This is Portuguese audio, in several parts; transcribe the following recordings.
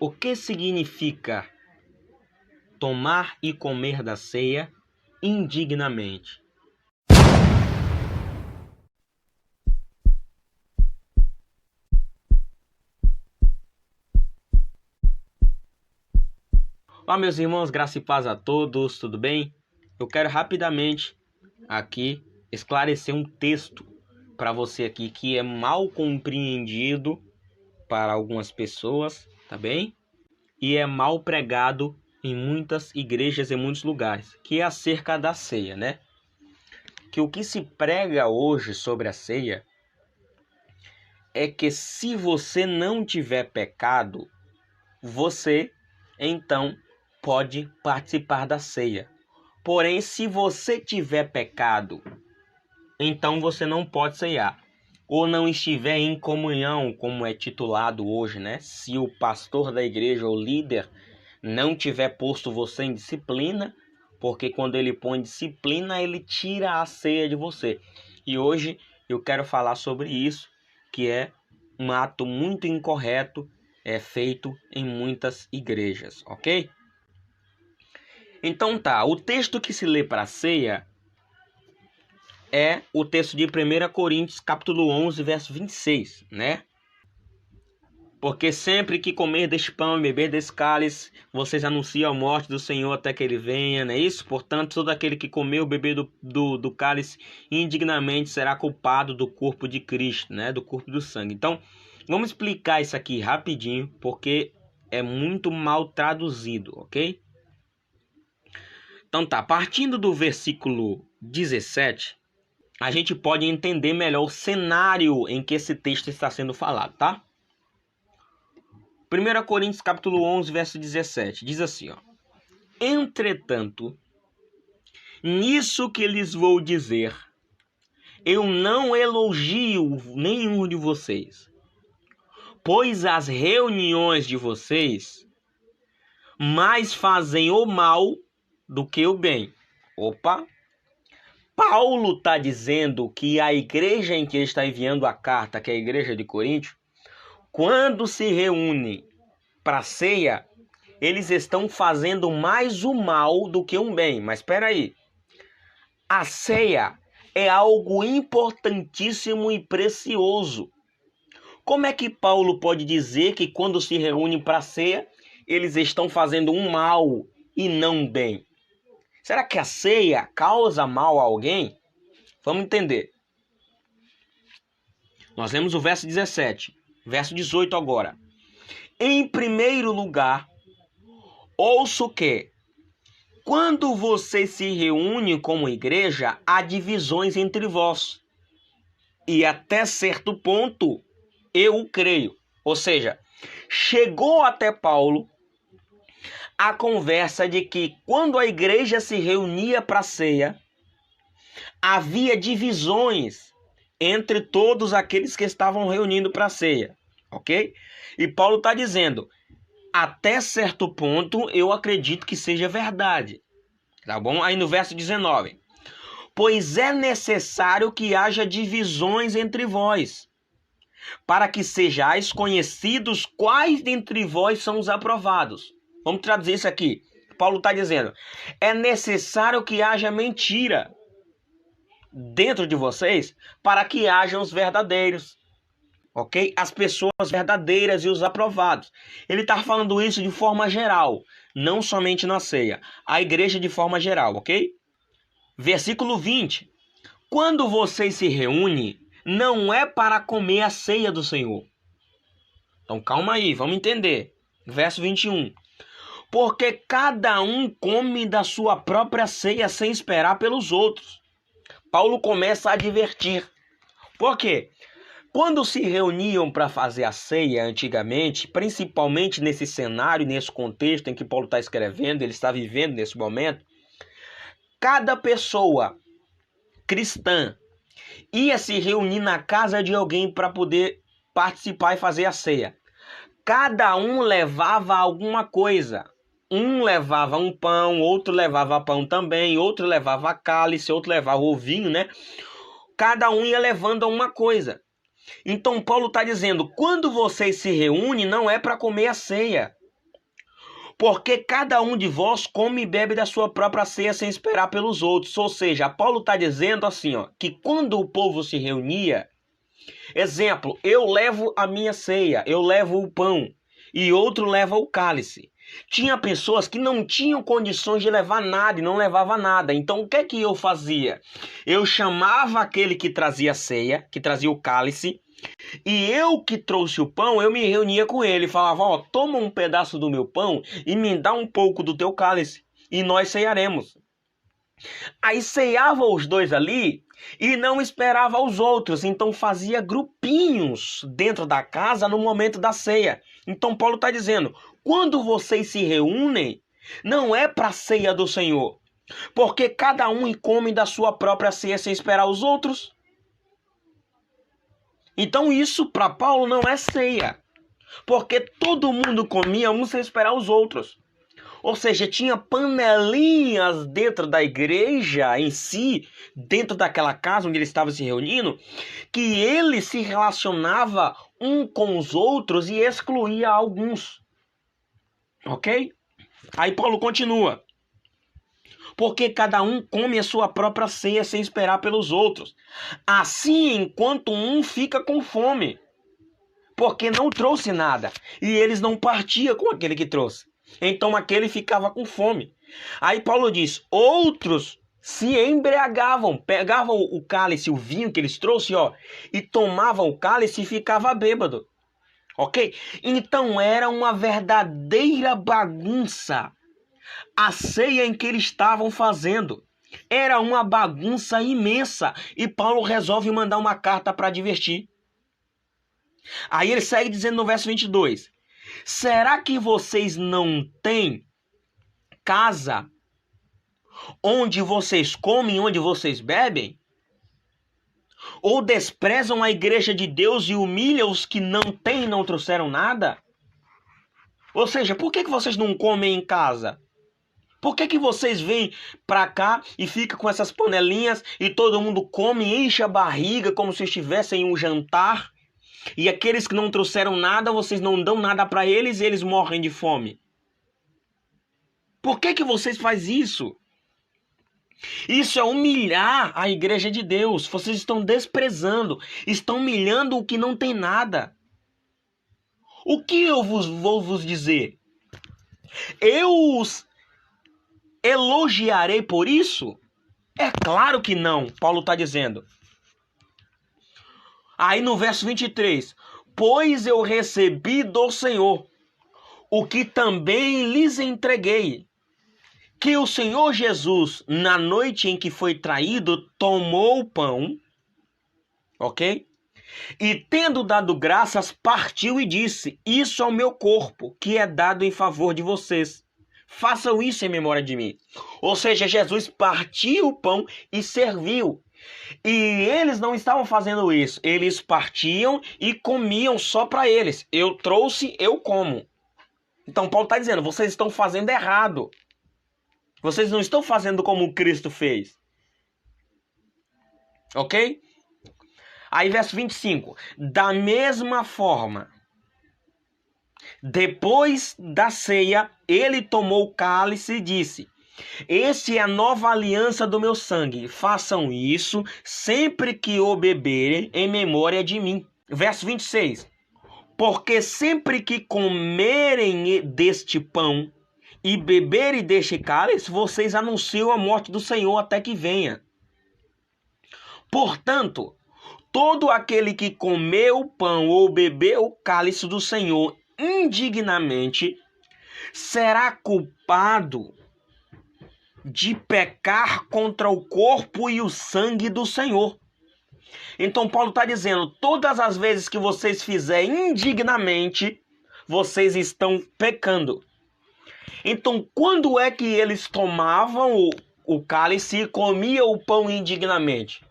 O que significa tomar e comer da ceia indignamente? Olá, meus irmãos, graça e paz a todos, tudo bem? Eu quero rapidamente aqui esclarecer um texto para você aqui que é mal compreendido para algumas pessoas, tá bem? E é mal pregado em muitas igrejas e muitos lugares, que é acerca da ceia, né? Que o que se prega hoje sobre a ceia é que se você não tiver pecado, você então pode participar da ceia. Porém, se você tiver pecado, então você não pode ceiar. Ou não estiver em comunhão, como é titulado hoje, né? Se o pastor da igreja ou líder não tiver posto você em disciplina, porque quando ele põe disciplina, ele tira a ceia de você. E hoje eu quero falar sobre isso, que é um ato muito incorreto, feito em muitas igrejas, ok? Então tá, o texto que se lê para a ceia é o texto de 1 Coríntios, capítulo 11, verso 26, né? Porque sempre que comer deste pão e beber desse cálice, vocês anunciam a morte do Senhor até que ele venha, não é isso? Portanto, todo aquele que comer ou beber do cálice indignamente será culpado do corpo de Cristo, né? Do corpo do sangue. Então, vamos explicar isso aqui rapidinho, porque é muito mal traduzido, ok? Então tá, partindo do versículo 17, a gente pode entender melhor o cenário em que esse texto está sendo falado, tá? 1 Coríntios capítulo 11, verso 17, diz assim, ó: Entretanto, nisso que lhes vou dizer, eu não elogio nenhum de vocês, pois as reuniões de vocês mais fazem o mal do que o bem. Opa! Paulo está dizendo que a igreja em que ele está enviando a carta, que é a igreja de Corinto, quando se reúnem para a ceia, eles estão fazendo mais o mal do que um bem. Mas espera aí, a ceia é algo importantíssimo e precioso. Como é que Paulo pode dizer que quando se reúnem para a ceia, eles estão fazendo um mal e não um bem? Será que a ceia causa mal a alguém? Vamos entender. Nós lemos o verso 17, verso 18 agora. Em primeiro lugar, ouço que, quando vocês se reúnem como igreja, há divisões entre vós. E até certo ponto, eu creio. Ou seja, chegou até Paulo a conversa de que quando a igreja se reunia para a ceia, havia divisões entre todos aqueles que estavam reunindo para a ceia, ok? E Paulo está dizendo, até certo ponto eu acredito que seja verdade, tá bom? Aí no verso 19, pois é necessário que haja divisões entre vós, para que sejais conhecidos quais dentre vós são os aprovados. Vamos traduzir isso aqui. Paulo está dizendo, é necessário que haja mentira dentro de vocês para que hajam os verdadeiros, ok? As pessoas verdadeiras e os aprovados. Ele está falando isso de forma geral, não somente na ceia. A igreja de forma geral, ok? Versículo 20. Quando vocês se reúnem, não é para comer a ceia do Senhor. Então calma aí, vamos entender. Verso 21. Porque cada um come da sua própria ceia sem esperar pelos outros. Paulo começa a advertir. Por quê? Quando se reuniam para fazer a ceia antigamente, principalmente nesse cenário, nesse contexto em que Paulo está escrevendo, ele está vivendo nesse momento, cada pessoa cristã ia se reunir na casa de alguém para poder participar e fazer a ceia. Cada um levava alguma coisa. Um levava um pão, outro levava pão também, outro levava cálice, outro levava o vinho, né? Cada um ia levando uma coisa. Então Paulo está dizendo, quando vocês se reúnem, não é para comer a ceia. Porque cada um de vós come e bebe da sua própria ceia sem esperar pelos outros. Ou seja, Paulo está dizendo assim, ó, que quando o povo se reunia, exemplo, eu levo a minha ceia, eu levo o pão e outro leva o cálice. Tinha pessoas que não tinham condições de levar nada e não levava nada. Então o que é que eu fazia? Eu chamava aquele que trazia a ceia, que trazia o cálice, e eu que trouxe o pão, eu me reunia com ele. Falava, ó, toma um pedaço do meu pão e me dá um pouco do teu cálice, e nós cearemos. Aí ceava os dois ali e não esperava os outros. Então fazia grupinhos dentro da casa no momento da ceia. Então Paulo está dizendo, quando vocês se reúnem, não é para a ceia do Senhor. Porque cada um come da sua própria ceia sem esperar os outros. Então isso para Paulo não é ceia. Porque todo mundo comia um sem esperar os outros. Ou seja, tinha panelinhas dentro da igreja em si, dentro daquela casa onde ele estava se reunindo, que ele se relacionava um com os outros e excluía alguns. Ok? Aí Paulo continua. Porque cada um come a sua própria ceia sem esperar pelos outros. Assim, enquanto um fica com fome, porque não trouxe nada, e eles não partiam com aquele que trouxe. Então aquele ficava com fome. Aí Paulo diz, outros se embriagavam, pegavam o cálice, o vinho que eles trouxeram, ó, e tomavam o cálice e ficava bêbado. Ok? Então era uma verdadeira bagunça a ceia em que eles estavam fazendo. Era uma bagunça imensa. E Paulo resolve mandar uma carta para advertir. Aí ele segue dizendo no verso 22. Será que vocês não têm casa onde vocês comem, onde vocês bebem? Ou desprezam a igreja de Deus e humilham os que não têm e não trouxeram nada? Ou seja, por que vocês não comem em casa? Por que vocês vêm pra cá e ficam com essas panelinhas e todo mundo come, enche a barriga como se estivessem em um jantar? E aqueles que não trouxeram nada, vocês não dão nada para eles e eles morrem de fome. Por que vocês fazem isso? Isso é humilhar a igreja de Deus. Vocês estão desprezando, estão humilhando o que não tem nada. O que eu vou vos dizer? Eu os elogiarei por isso? É claro que não, Paulo está dizendo. Aí no verso 23, pois eu recebi do Senhor o que também lhes entreguei, que o Senhor Jesus, na noite em que foi traído, tomou o pão, ok? E tendo dado graças, partiu e disse, isso é o meu corpo, que é dado em favor de vocês. Façam isso em memória de mim. Ou seja, Jesus partiu o pão e serviu. E eles não estavam fazendo isso. Eles partiam e comiam só para eles. Eu trouxe, eu como. Então Paulo está dizendo, vocês estão fazendo errado. Vocês não estão fazendo como Cristo fez. Ok? Aí verso 25. Da mesma forma, depois da ceia, ele tomou o cálice e disse, este é a nova aliança do meu sangue. Façam isso sempre que o beberem em memória de mim. Verso 26. Porque sempre que comerem deste pão e beberem deste cálice, vocês anunciam a morte do Senhor até que venha. Portanto, todo aquele que comer o pão ou beber o cálice do Senhor indignamente será culpado de pecar contra o corpo e o sangue do Senhor. Então Paulo está dizendo, todas as vezes que vocês fizerem indignamente, vocês estão pecando. Então quando é que eles tomavam o cálice e comiam o pão indignamente?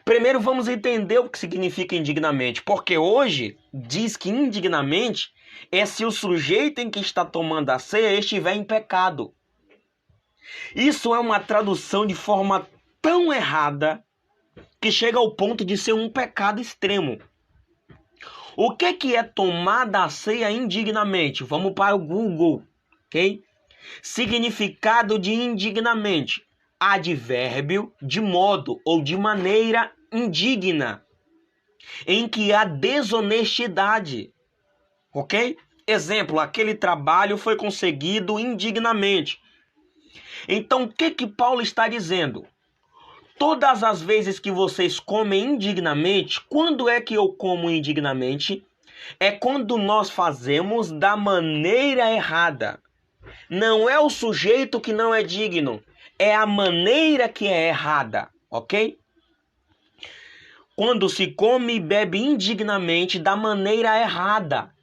Primeiro vamos entender o que significa indignamente, porque hoje diz que indignamente é se o sujeito em que está tomando a ceia estiver em pecado. Isso é uma tradução de forma tão errada que chega ao ponto de ser um pecado extremo. O que é tomar da ceia indignamente? Vamos para o Google. ok? Significado de indignamente: advérbio de modo ou de maneira indigna, em que há desonestidade, ok? Exemplo, aquele trabalho foi conseguido indignamente. Então, o que Paulo está dizendo? Todas as vezes que vocês comem indignamente, quando é que eu como indignamente? É quando nós fazemos da maneira errada. Não é o sujeito que não é digno, é a maneira que é errada, ok? Quando se come e bebe indignamente da maneira errada.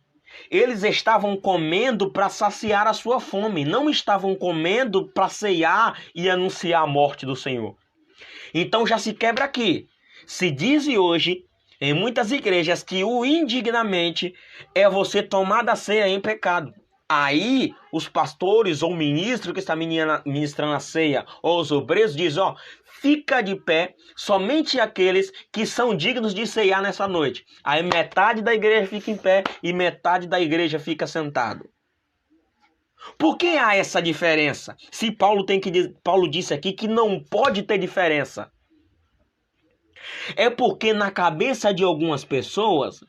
Eles estavam comendo para saciar a sua fome, não estavam comendo para ceiar e anunciar a morte do Senhor. Então já se quebra aqui. Se diz hoje, em muitas igrejas, que o indignamente é você tomar da ceia em pecado. Aí, os pastores ou ministros que estão ministrando a ceia, ou os obreiros, dizem, ó, fica de pé somente aqueles que são dignos de ceiar nessa noite. Aí metade da igreja fica em pé e metade da igreja fica sentado. Por que há essa diferença? Se Paulo disse aqui que não pode ter diferença. É porque na cabeça de algumas pessoas,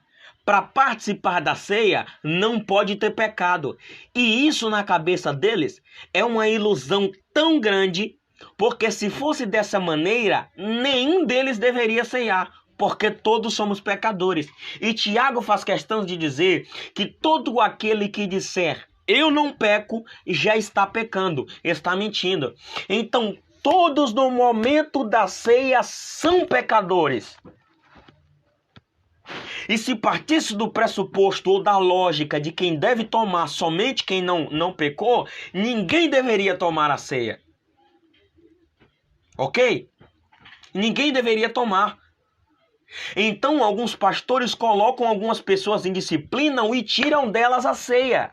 para participar da ceia, não pode ter pecado. E isso na cabeça deles é uma ilusão tão grande, porque se fosse dessa maneira, nenhum deles deveria ceiar, porque todos somos pecadores. E Tiago faz questão de dizer que todo aquele que disser eu não peco, já está pecando, está mentindo. Então, todos no momento da ceia são pecadores. E se partisse do pressuposto ou da lógica de quem deve tomar somente quem não pecou, ninguém deveria tomar a ceia. Ok? Ninguém deveria tomar. Então, alguns pastores colocam algumas pessoas em disciplina e tiram delas a ceia.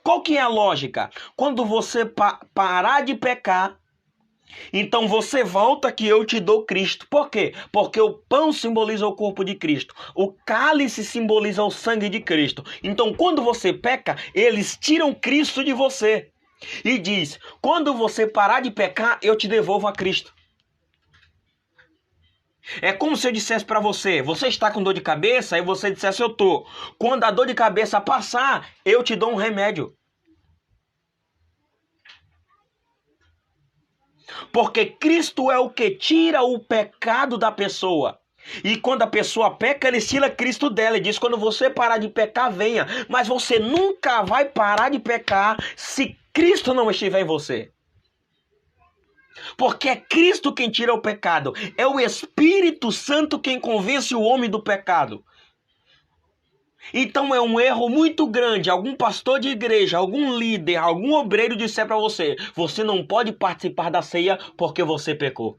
Qual que é a lógica? Quando você parar de pecar, então você volta que eu te dou Cristo. Por quê? Porque o pão simboliza o corpo de Cristo. O cálice simboliza o sangue de Cristo. Então quando você peca, eles tiram Cristo de você. E diz, quando você parar de pecar, eu te devolvo a Cristo. É como se eu dissesse para você, você está com dor de cabeça, e você dissesse, eu tô. Quando a dor de cabeça passar, eu te dou um remédio. Porque Cristo é o que tira o pecado da pessoa. E quando a pessoa peca, ele tira Cristo dela. Ele diz, quando você parar de pecar, venha. Mas você nunca vai parar de pecar se Cristo não estiver em você. Porque é Cristo quem tira o pecado. É o Espírito Santo quem convence o homem do pecado. Então é um erro muito grande algum pastor de igreja, algum líder, algum obreiro disser para você, você não pode participar da ceia porque você pecou.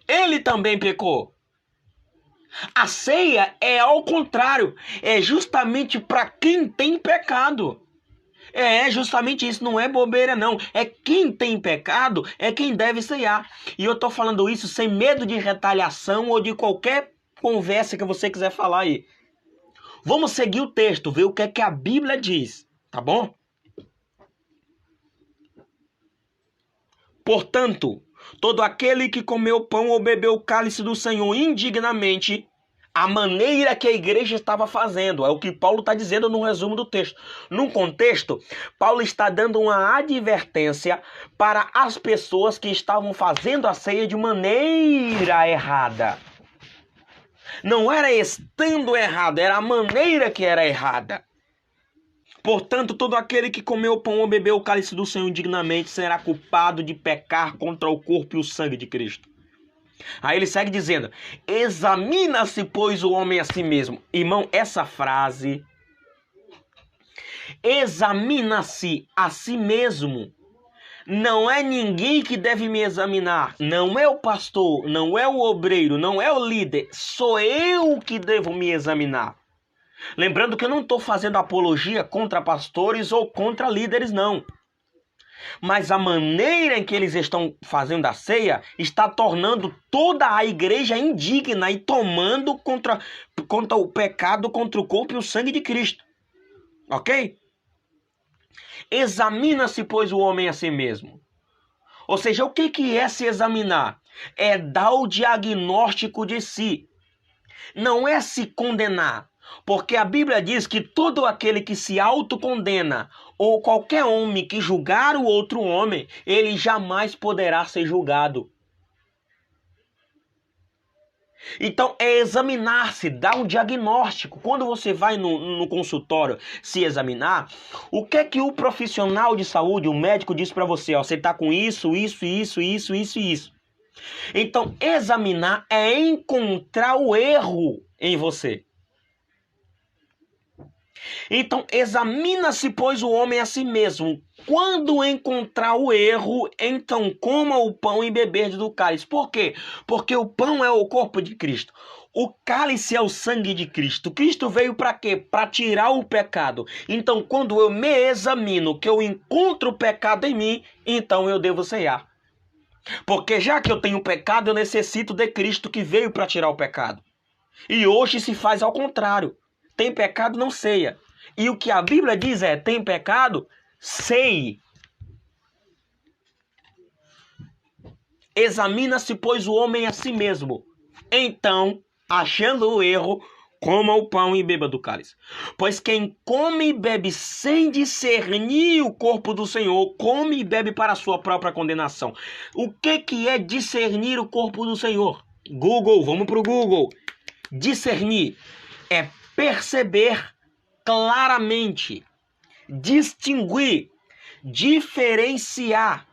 Ele também pecou. A ceia é ao contrário, é justamente para quem tem pecado. É justamente isso, não é bobeira não. É quem tem pecado, é quem deve ceiar. E eu tô falando isso sem medo de retaliação ou de qualquer conversa que você quiser falar aí. Vamos seguir o texto, ver o que é que a Bíblia diz, tá bom? Portanto, todo aquele que comeu pão ou bebeu o cálice do Senhor indignamente, a maneira que a igreja estava fazendo, é o que Paulo está dizendo no resumo do texto. No contexto, Paulo está dando uma advertência para as pessoas que estavam fazendo a ceia de maneira errada. Não era estando errado, era a maneira que era errada. Portanto, todo aquele que comeu pão ou bebeu o cálice do Senhor indignamente será culpado de pecar contra o corpo e o sangue de Cristo. Aí ele segue dizendo, examina-se, pois, o homem a si mesmo. Irmão, essa frase, examina-se a si mesmo, não é ninguém que deve me examinar, não é o pastor, não é o obreiro, não é o líder, sou eu que devo me examinar. Lembrando que eu não estou fazendo apologia contra pastores ou contra líderes, não. Mas a maneira em que eles estão fazendo a ceia está tornando toda a igreja indigna e tomando contra o pecado, contra o corpo e o sangue de Cristo. Ok? Examina-se, pois, o homem a si mesmo. Ou seja, o que é se examinar? É dar o diagnóstico de si. Não é se condenar. Porque a Bíblia diz que todo aquele que se autocondena, ou qualquer homem que julgar o outro homem, ele jamais poderá ser julgado. Então é examinar-se, dar um diagnóstico. Quando você vai no consultório se examinar, o que é que o profissional de saúde, o médico diz para você? Ó, você está com isso. Então examinar é encontrar o erro em você. Então examina-se, pois, o homem a si mesmo. Quando encontrar o erro, então coma o pão e beber do cálice. Por quê? Porque o pão é o corpo de Cristo. O cálice é o sangue de Cristo. Cristo veio para quê? Para tirar o pecado. Então, quando eu me examino, que eu encontro o pecado em mim, então eu devo ceiar. Porque já que eu tenho pecado, eu necessito de Cristo que veio para tirar o pecado. E hoje se faz ao contrário. Tem pecado, não ceia. E o que a Bíblia diz é, tem pecado, ceie. Examina-se, pois, o homem a si mesmo. Então, achando o erro, coma o pão e beba do cálice. Pois quem come e bebe sem discernir o corpo do Senhor, come e bebe para a sua própria condenação. O que é discernir o corpo do Senhor? Google, vamos para o Google. Discernir é perceber claramente, distinguir, diferenciar,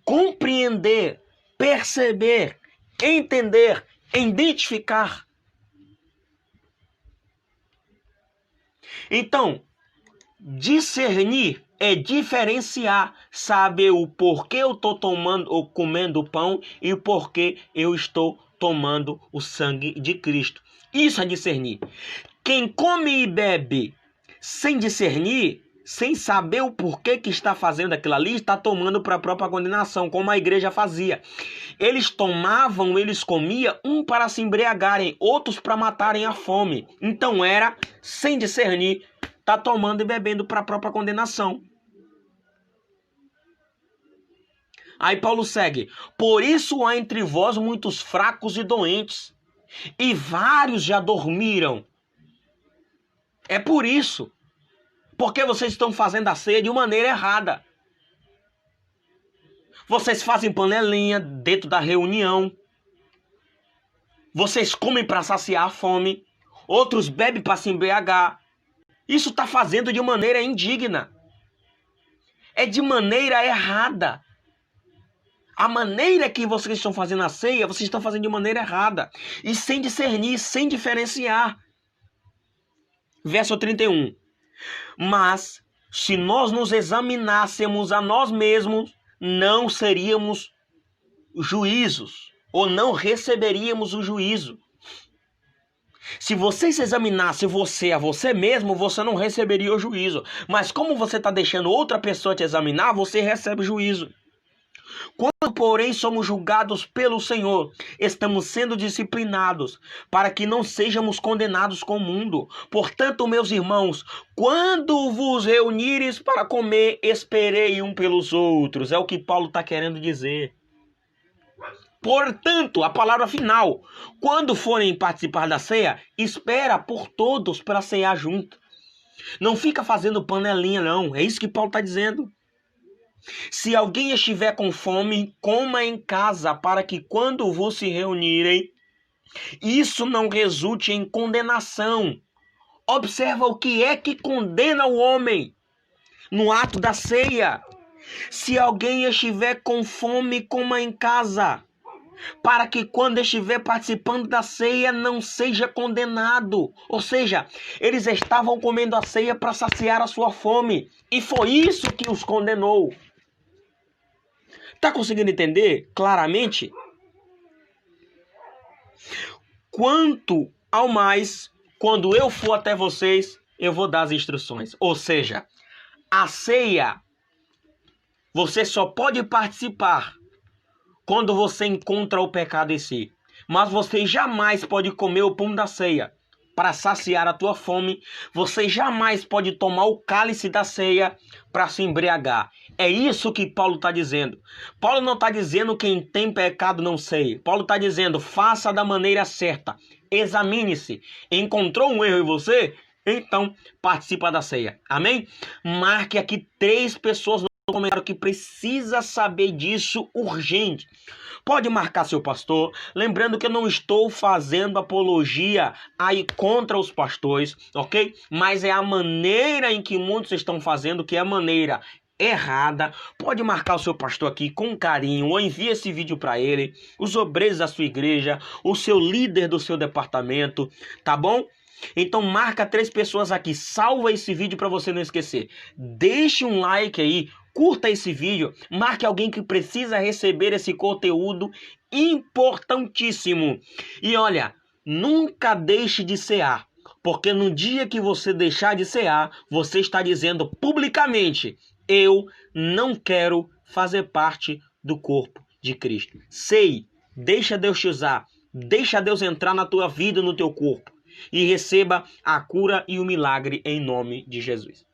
compreender, perceber, entender, identificar. Então, discernir é diferenciar, saber o porquê eu estou tomando ou comendo o pão e o porquê eu estou tomando o sangue de Cristo. Isso é discernir. Quem come e bebe sem discernir, sem saber o porquê que está fazendo aquilo ali, está tomando para a própria condenação, como a igreja fazia. Eles tomavam, eles comiam, um para se embriagarem, outros para matarem a fome. Então era, sem discernir, está tomando e bebendo para a própria condenação. Aí Paulo segue. Por isso há entre vós muitos fracos e doentes, e vários já dormiram. É por isso. Porque vocês estão fazendo a ceia de maneira errada. Vocês fazem panelinha dentro da reunião. Vocês comem para saciar a fome. Outros bebem para se embriagar. Isso está fazendo de maneira indigna. É de maneira errada. A maneira que vocês estão fazendo a ceia, vocês estão fazendo de maneira errada. E sem discernir, sem diferenciar. Verso 31. Mas, se nós nos examinássemos a nós mesmos, não seríamos juízos, ou não receberíamos o juízo. Se você se examinasse você a você mesmo, você não receberia o juízo. Mas como você está deixando outra pessoa te examinar, você recebe o juízo. Quando, porém, somos julgados pelo Senhor, estamos sendo disciplinados, para que não sejamos condenados com o mundo. Portanto, meus irmãos, quando vos reunires para comer, esperei um pelos outros. É o que Paulo está querendo dizer. Portanto, a palavra final, quando forem participar da ceia, espera por todos para cear junto. Não fica fazendo panelinha, não. É isso que Paulo está dizendo. Se alguém estiver com fome, coma em casa, para que quando vos se reunirem, isso não resulte em condenação. Observa o que é que condena o homem no ato da ceia. Se alguém estiver com fome, coma em casa, para que quando estiver participando da ceia não seja condenado. Ou seja, eles estavam comendo a ceia para saciar a sua fome, e foi isso que os condenou. Está conseguindo entender claramente? Quanto ao mais, quando eu for até vocês, eu vou dar as instruções. Ou seja, a ceia, você só pode participar quando você encontra o pecado em si. Mas você jamais pode comer o pão da ceia para saciar a tua fome, você jamais pode tomar o cálice da ceia para se embriagar. É isso que Paulo está dizendo. Paulo não está dizendo quem tem pecado não ceie. Paulo está dizendo, faça da maneira certa. Examine-se. Encontrou um erro em você? Então, participa da ceia. Amém? Marque aqui 3 pessoas no comentário que precisa saber disso urgente. Pode marcar seu pastor, lembrando que eu não estou fazendo apologia aí contra os pastores, ok? Mas é a maneira em que muitos estão fazendo, que é a maneira errada. Pode marcar o seu pastor aqui com carinho, ou envie esse vídeo para ele, os obreiros da sua igreja, o seu líder do seu departamento, tá bom? Então marca 3 pessoas aqui, salva esse vídeo para você não esquecer. Deixe um like aí, curta esse vídeo, marque alguém que precisa receber esse conteúdo importantíssimo. E olha, nunca deixe de cear, porque no dia que você deixar de cear, você está dizendo publicamente, eu não quero fazer parte do corpo de Cristo. Sei, deixa Deus te usar, deixa Deus entrar na tua vida e no teu corpo. E receba a cura e o milagre em nome de Jesus.